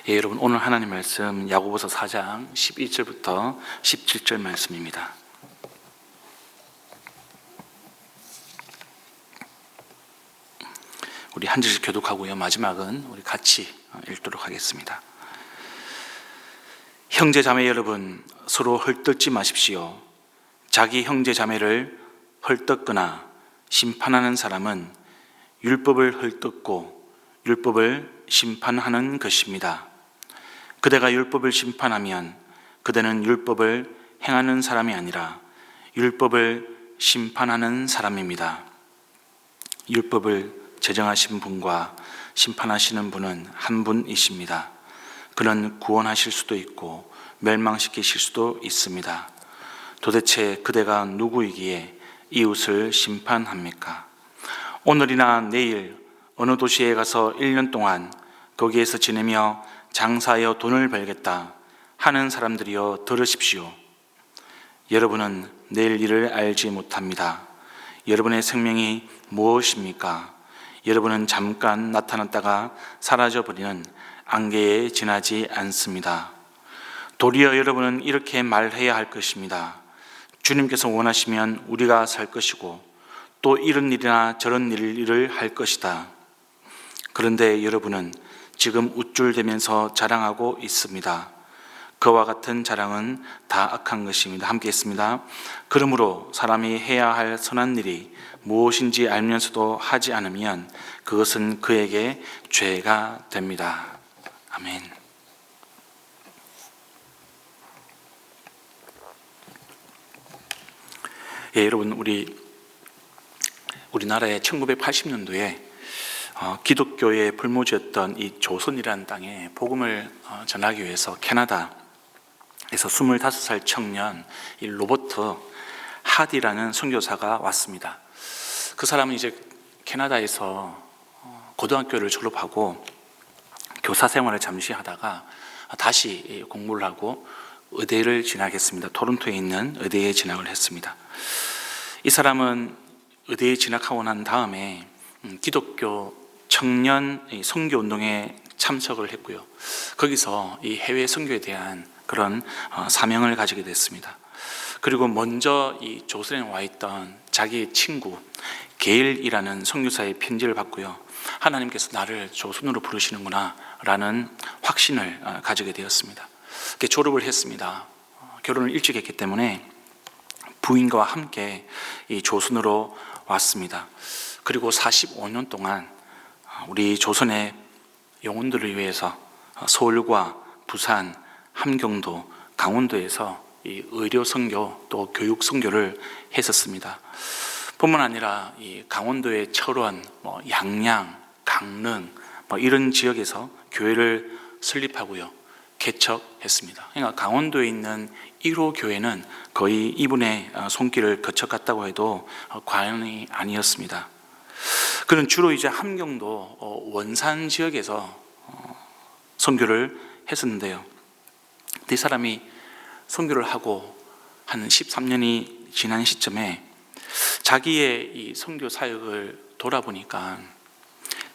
예, 여러분 오늘 하나님 말씀 야고보서 4장 12절부터 17절 말씀입니다. 우리 한 절씩 교독하고요. 마지막은 우리 같이 읽도록 하겠습니다. 형제 자매 여러분, 서로 헐뜯지 마십시오. 자기 형제 자매를 헐뜯거나 심판하는 사람은 율법을 헐뜯고 율법을 심판하는 것입니다. 그대가 율법을 심판하면 그대는 율법을 행하는 사람이 아니라 율법을 심판하는 사람입니다. 율법을 제정하신 분과 심판하시는 분은 한 분이십니다. 그는 구원하실 수도 있고 멸망시키실 수도 있습니다. 도대체 그대가 누구이기에 이웃을 심판합니까? 오늘이나 내일 어느 도시에 가서 1년 동안 거기에서 지내며 장사하여 돈을 벌겠다 하는 사람들이여 들으십시오. 여러분은 내일 일을 알지 못합니다. 여러분의 생명이 무엇입니까? 여러분은 잠깐 나타났다가 사라져버리는 안개에 지나지 않습니다. 도리어 여러분은 이렇게 말해야 할 것입니다. 주님께서 원하시면 우리가 살 것이고 또 이런 일이나 저런 일을 할 것이다. 그런데 여러분은 지금 우쭐대면서 자랑하고 있습니다. 그와 같은 자랑은 다 악한 것입니다. 함께 했습니다. 그러므로 사람이 해야 할 선한 일이 무엇인지 알면서도 하지 않으면 그것은 그에게 죄가 됩니다. 아멘. 예, 여러분 우리나라에 1980년도에 기독교의 불모지였던 이 조선이라는 땅에 복음을 전하기 위해서 캐나다에서 25살 청년 이 로버트 하디라는 선교사가 왔습니다. 그 사람은 이제 캐나다에서 고등학교를 졸업하고 교사 생활을 잠시 하다가 다시 공부를 하고 의대를 진학했습니다. 토론토에 있는 의대에 진학을 했습니다. 이 사람은 의대에 진학하고 난 다음에 기독교 청년 선교 운동에 참석을 했고요. 거기서 이 해외 선교에 대한 그런 사명을 가지게 됐습니다. 그리고 먼저 이 조선에 와 있던 자기의 친구 게일이라는 선교사의 편지를 받고요. 하나님께서 나를 조선으로 부르시는구나 라는 확신을 가지게 되었습니다. 졸업을 했습니다. 결혼을 일찍 했기 때문에 부인과 함께 이 조선으로 왔습니다. 그리고 45년 동안 우리 조선의 영혼들을 위해서 서울과 부산, 함경도, 강원도에서 이 의료 선교 또 교육 선교를 했었습니다. 뿐만 아니라 이 강원도의 철원, 양양, 강릉 이런 지역에서 교회를 설립하고요, 개척했습니다. 그러니까 강원도에 있는 1호 교회는 거의 이분의 손길을 거쳐갔다고 해도 과언이 아니었습니다. 그는 주로 이제 함경도 원산 지역에서 선교를 했었는데요. 이 사람이 선교를 하고 한 13년이 지난 시점에 자기의 이 선교 사역을 돌아보니까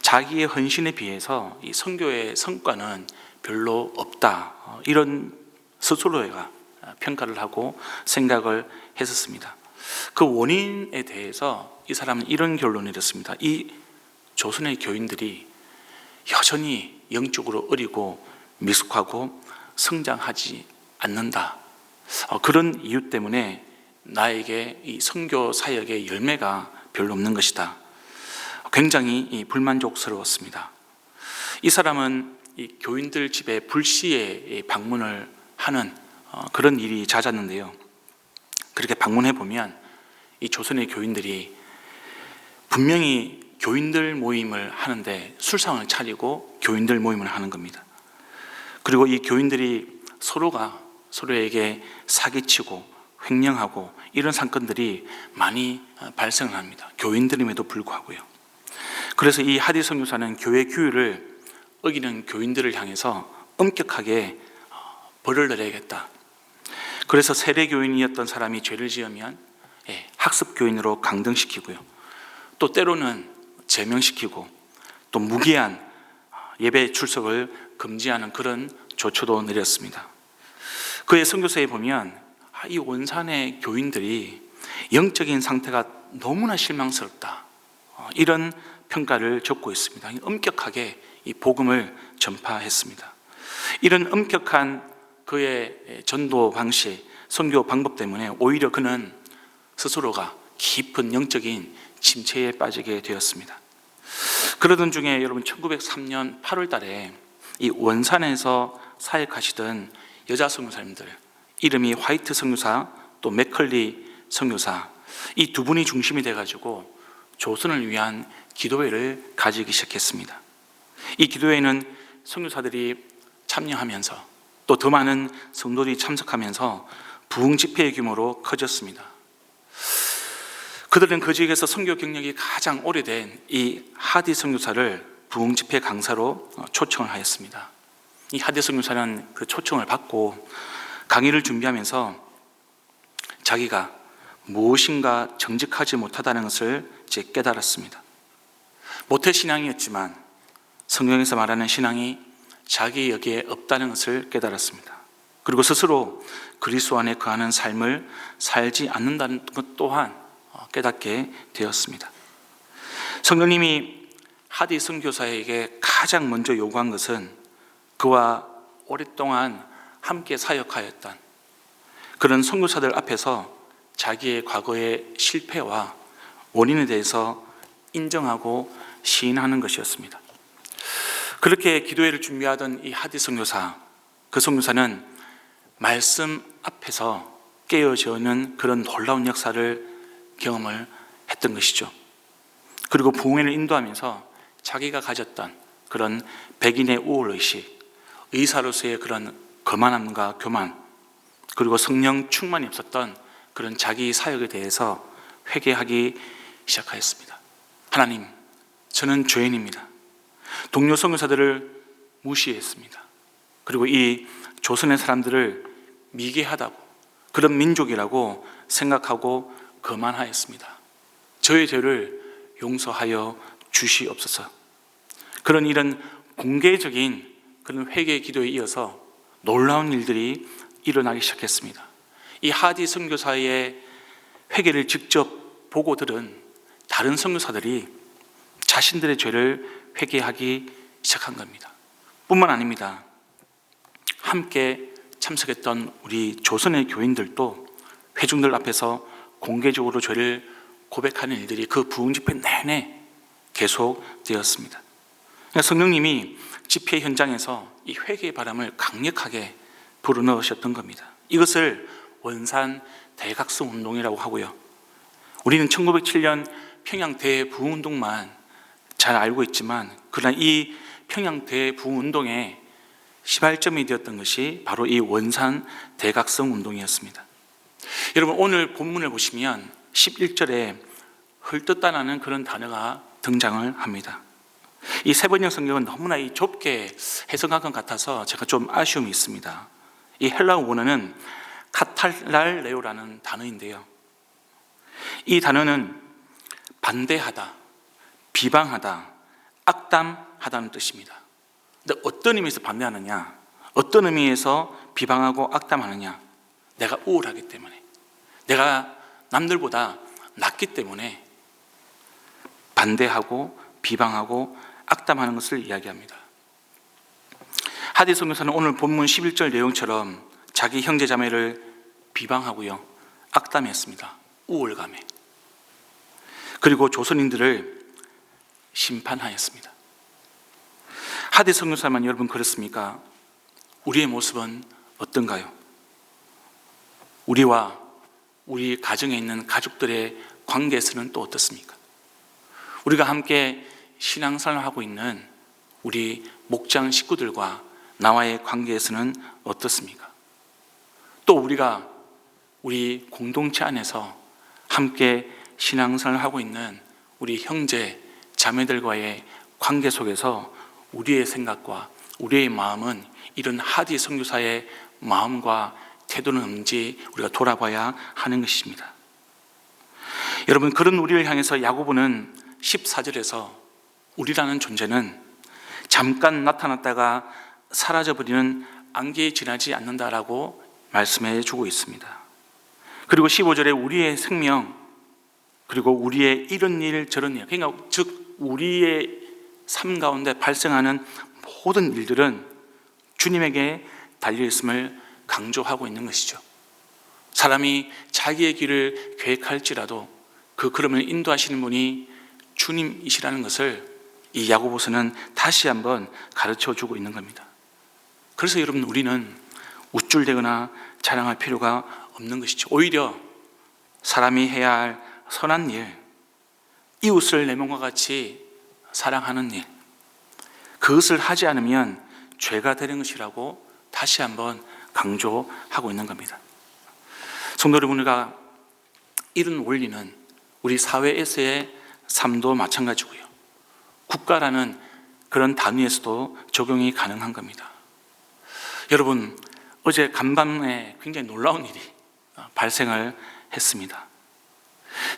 자기의 헌신에 비해서 이 선교의 성과는 별로 없다, 이런 스스로가 평가를 하고 생각을 했었습니다. 그 원인에 대해서 이 사람은 이런 결론을 내렸습니다. 이 조선의 교인들이 여전히 영적으로 어리고 미숙하고 성장하지 않는다. 그런 이유 때문에 나에게 이 선교 사역의 열매가 별로 없는 것이다. 굉장히 불만족스러웠습니다. 이 사람은 이 교인들 집에 불시에 방문을 하는 그런 일이 잦았는데요. 그렇게 방문해 보면 이 조선의 교인들이 분명히 교인들 모임을 하는데 술상을 차리고 교인들 모임을 하는 겁니다. 그리고 이 교인들이 서로가 서로에게 사기치고 횡령하고 이런 사건들이 많이 발생을 합니다. 교인들임에도 불구하고요. 그래서 이 하디 선교사는 교회 규율을 어기는 교인들을 향해서 엄격하게 벌을 내려야겠다. 그래서 세례 교인이었던 사람이 죄를 지으면 학습 교인으로 강등시키고요. 또 때로는 제명시키고 또 무기한 예배 출석을 금지하는 그런 조처도 내렸습니다. 그의 선교서에 보면 이 원산의 교인들이 영적인 상태가 너무나 실망스럽다, 이런 평가를 적고 있습니다. 엄격하게 이 복음을 전파했습니다. 이런 엄격한 그의 전도 방식, 선교 방법 때문에 오히려 그는 스스로가 깊은 영적인 침체에 빠지게 되었습니다. 그러던 중에 여러분 1903년 8월 달에 이 원산에서 사역하시던 여자 선교사님들, 이름이 화이트 선교사 또 맥컬리 선교사, 이 두 분이 중심이 돼가지고 조선을 위한 기도회를 가지기 시작했습니다. 이 기도회는 선교사들이 참여하면서 또 더 많은 성도들이 참석하면서 부흥 집회의 규모로 커졌습니다. 그들은 그 지역에서 선교 경력이 가장 오래된 이 하디 선교사를 부흥 집회 강사로 초청을 하였습니다. 이 하디 선교사는 그 초청을 받고 강의를 준비하면서 자기가 무엇인가 정직하지 못하다는 것을 이제 깨달았습니다. 모태신앙이었지만 성경에서 말하는 신앙이 자기 여기에 없다는 것을 깨달았습니다. 그리고 스스로 그리스도 안에 거하는 삶을 살지 않는다는 것 또한 깨닫게 되었습니다. 성령님이 하디 선교사에게 가장 먼저 요구한 것은 그와 오랫동안 함께 사역하였던 그런 선교사들 앞에서 자기의 과거의 실패와 원인에 대해서 인정하고 시인하는 것이었습니다. 그렇게 기도회를 준비하던 이 하디 선교사, 그 선교사는 말씀 앞에서 깨어지는 그런 놀라운 역사를 경험을 했던 것이죠. 그리고 부흥회를 인도하면서 자기가 가졌던 그런 백인의 우월의식, 의사로서의 그런 거만함과 교만, 그리고 성령 충만이 없었던 그런 자기 사역에 대해서 회개하기 시작하였습니다. 하나님, 저는 죄인입니다. 동료 선교사들을 무시했습니다. 그리고 이 조선의 사람들을 미개하다고, 그런 민족이라고 생각하고 거만하였습니다. 저의 죄를 용서하여 주시옵소서. 그런 이런 공개적인 그런 회개 기도에 이어서 놀라운 일들이 일어나기 시작했습니다. 이 하디 선교사의 회개를 직접 보고 들은 다른 선교사들이 자신들의 죄를 회개하기 시작한 겁니다. 뿐만 아닙니다. 함께 참석했던 우리 조선의 교인들도 회중들 앞에서 공개적으로 죄를 고백하는 일들이 그 부흥 집회 내내 계속되었습니다. 성령님이 집회 현장에서 이 회개의 바람을 강력하게 불어넣으셨던 겁니다. 이것을 원산 대각성 운동이라고 하고요. 우리는 1907년 평양 대부흥운동만 잘 알고 있지만, 그러나 이 평양 대부흥운동의 시발점이 되었던 것이 바로 이 원산 대각성 운동이었습니다. 여러분, 오늘 본문을 보시면 11절에 헐뜯다라는 그런 단어가 등장을 합니다. 이 세번역 성경은 너무나 이 좁게 해석한 것 같아서 제가 좀 아쉬움이 있습니다. 이 헬라어 원어는 카탈랄레오라는 단어인데요, 이 단어는 반대하다, 비방하다, 악담하다는 뜻입니다. 근데 어떤 의미에서 반대하느냐, 어떤 의미에서 비방하고 악담하느냐? 내가 우월하기 때문에, 내가 남들보다 낫기 때문에 반대하고 비방하고 악담하는 것을 이야기합니다. 하디 선교사는 오늘 본문 11절 내용처럼 자기 형제 자매를 비방하고요, 악담했습니다. 우월감에. 그리고 조선인들을 심판하였습니다. 하디 선교사만 여러분 그렇습니까? 우리의 모습은 어떤가요? 우리와 우리 가정에 있는 가족들의 관계에서는 또 어떻습니까? 우리가 함께 신앙생활을 하고 있는 우리 목장 식구들과 나와의 관계에서는 어떻습니까? 또 우리가 우리 공동체 안에서 함께 신앙생활을 하고 있는 우리 형제, 자매들과의 관계 속에서 우리의 생각과 우리의 마음은 이런 하디 선교사의 마음과 태도는 없는지 우리가 돌아봐야 하는 것입니다. 여러분, 그런 우리를 향해서 야고보는 14절에서 우리라는 존재는 잠깐 나타났다가 사라져버리는 안개에 지나지 않는다라고 말씀해 주고 있습니다. 그리고 15절에 우리의 생명, 그리고 우리의 이런 일 저런 일, 그러니까 즉 우리의 삶 가운데 발생하는 모든 일들은 주님에게 달려있음을 강조하고 있는 것이죠. 사람이 자기의 길을 계획할지라도 그 걸음을 인도하시는 분이 주님이시라는 것을 이 야고보서는 다시 한번 가르쳐주고 있는 겁니다. 그래서 여러분, 우리는 우쭐대거나 자랑할 필요가 없는 것이죠. 오히려 사람이 해야 할 선한 일, 이웃을 내 몸과 같이 사랑하는 일, 그것을 하지 않으면 죄가 되는 것이라고 다시 한번 강조하고 있는 겁니다. 성도 여러분, 우리가 이런 원리는 우리 사회에서의 삶도 마찬가지고요, 국가라는 그런 단위에서도 적용이 가능한 겁니다. 여러분, 어제 간밤에 굉장히 놀라운 일이 발생을 했습니다.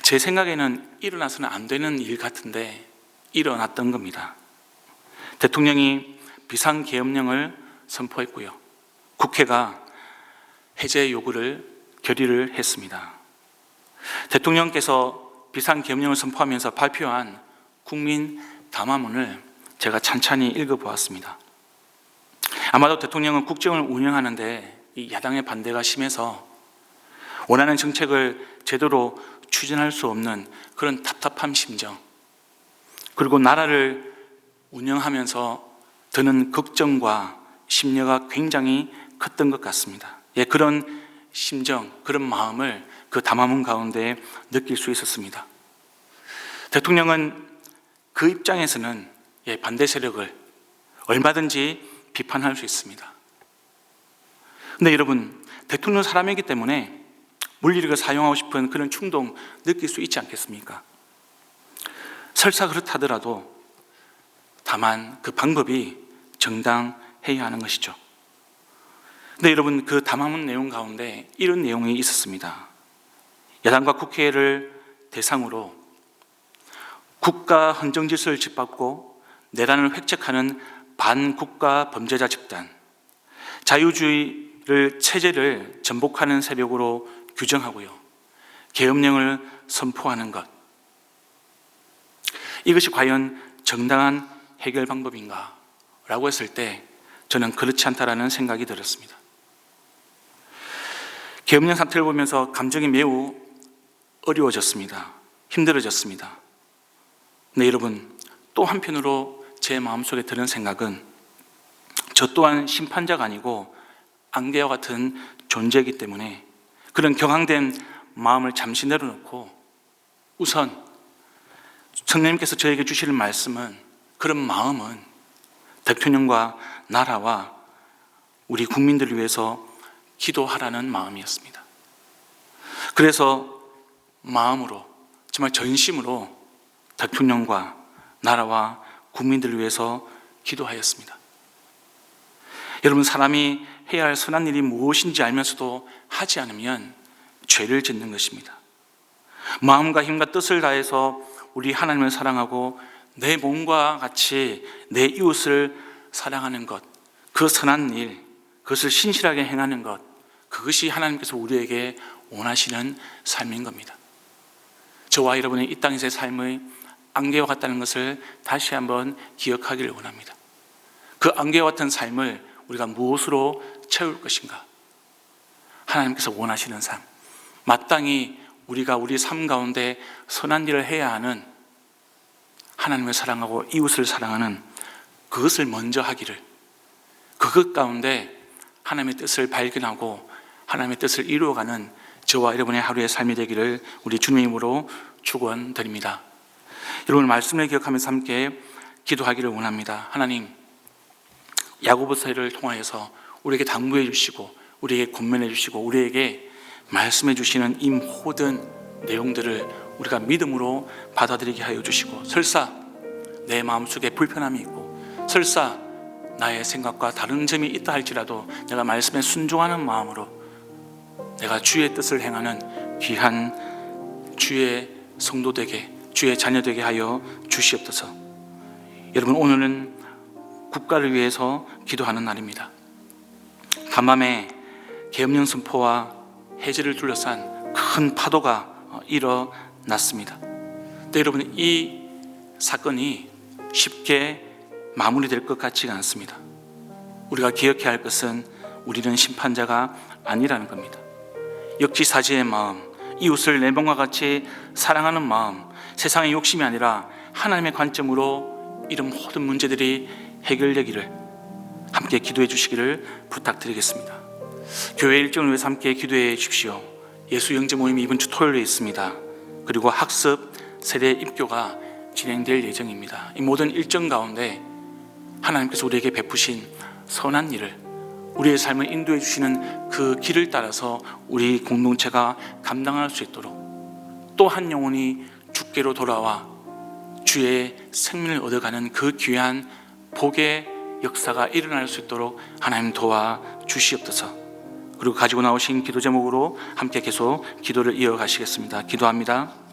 제 생각에는 일어나서는 안 되는 일 같은데 일어났던 겁니다. 대통령이 비상계엄령을 선포했고요, 국회가 해제 요구를 결의를 했습니다. 대통령께서 비상계엄령을 선포하면서 발표한 국민 담화문을 제가 찬찬히 읽어보았습니다. 아마도 대통령은 국정을 운영하는데 이 야당의 반대가 심해서 원하는 정책을 제대로 추진할 수 없는 그런 답답한 심정, 그리고 나라를 운영하면서 드는 걱정과 심려가 굉장히 컸던 것 같습니다. 그런 심정, 그런 마음을 그 담화문 가운데 느낄 수 있었습니다. 대통령은 그 입장에서는 반대 세력을 얼마든지 비판할 수 있습니다. 근데 여러분, 대통령 사람이기 때문에 물리력을 사용하고 싶은 그런 충동 느낄 수 있지 않겠습니까? 설사 그렇다더라도 다만 그 방법이 정당해야 하는 것이죠. 근데 여러분, 그 담화문 내용 가운데 이런 내용이 있었습니다. 야당과 국회를 대상으로 국가 헌정 질서를 짓밟고 내란을 획책하는 반국가 범죄자 집단, 자유주의를 체제를 전복하는 세력으로 규정하고요, 계엄령을 선포하는 것, 이것이 과연 정당한 해결 방법인가? 라고 했을 때 저는 그렇지 않다라는 생각이 들었습니다. 계엄령 사태를 보면서 감정이 매우 어려워졌습니다. 힘들어졌습니다. 근데 여러분, 또 한편으로 제 마음속에 드는 생각은 저 또한 심판자가 아니고 안개와 같은 존재이기 때문에 그런 격앙된 마음을 잠시 내려놓고 우선 성령님께서 저에게 주시는 말씀은, 그런 마음은 대통령과 나라와 우리 국민들을 위해서 기도하라는 마음이었습니다. 그래서 마음으로, 정말 전심으로 대통령과 나라와 국민들을 위해서 기도하였습니다. 여러분, 사람이 해야 할 선한 일이 무엇인지 알면서도 하지 않으면 죄를 짓는 것입니다. 마음과 힘과 뜻을 다해서 우리 하나님을 사랑하고 내 몸과 같이 내 이웃을 사랑하는 것, 그 선한 일, 그것을 신실하게 행하는 것, 그것이 하나님께서 우리에게 원하시는 삶인 겁니다. 저와 여러분의 이 땅에서의 삶의 안개와 같다는 것을 다시 한번 기억하기를 원합니다. 그 안개와 같은 삶을 우리가 무엇으로 채울 것인가? 하나님께서 원하시는 삶, 마땅히 우리가 우리 삶 가운데 선한 일을 해야 하는, 하나님을 사랑하고 이웃을 사랑하는 그것을 먼저 하기를, 그것 가운데 하나님의 뜻을 발견하고 하나님의 뜻을 이루어가는 저와 여러분의 하루의 삶이 되기를 우리 주님의 이름으로 축원드립니다. 여러분, 말씀을 기억하면서 함께 기도하기를 원합니다. 하나님, 야고보서를 통하여서 우리에게 당부해 주시고 우리에게 권면해 주시고 우리에게 말씀해 주시는 이 모든 내용들을 우리가 믿음으로 받아들이게 하여 주시고, 설사 내 마음속에 불편함이 있고 설사 나의 생각과 다른 점이 있다 할지라도 내가 말씀에 순종하는 마음으로 내가 주의 뜻을 행하는 귀한 주의 성도 되게, 주의 자녀 되게 하여 주시옵소서. 여러분, 오늘은 국가를 위해서 기도하는 날입니다. 간밤에 계엄령 선포와 해제를 둘러싼 큰 파도가 일어났습니다. 근데 여러분, 이 사건이 쉽게 마무리될 것 같지가 않습니다. 우리가 기억해야 할 것은 우리는 심판자가 아니라는 겁니다. 역지사지의 마음, 이웃을 내 몸과 같이 사랑하는 마음, 세상의 욕심이 아니라 하나님의 관점으로 이런 모든 문제들이 해결되기를 함께 기도해 주시기를 부탁드리겠습니다. 교회 일정을 위해서 함께 기도해 주십시오. 예수 영재 모임이 이번 주 토요일에 있습니다. 그리고 학습 세대 입교가 진행될 예정입니다. 이 모든 일정 가운데 하나님께서 우리에게 베푸신 선한 일을, 우리의 삶을 인도해 주시는 그 길을 따라서 우리 공동체가 감당할 수 있도록, 또 한 영혼이 주께로 돌아와 주의 생명을 얻어가는 그 귀한 복의 역사가 일어날 수 있도록 하나님 도와 주시옵소서. 그리고 가지고 나오신 기도 제목으로 함께 계속 기도를 이어가시겠습니다. 기도합니다.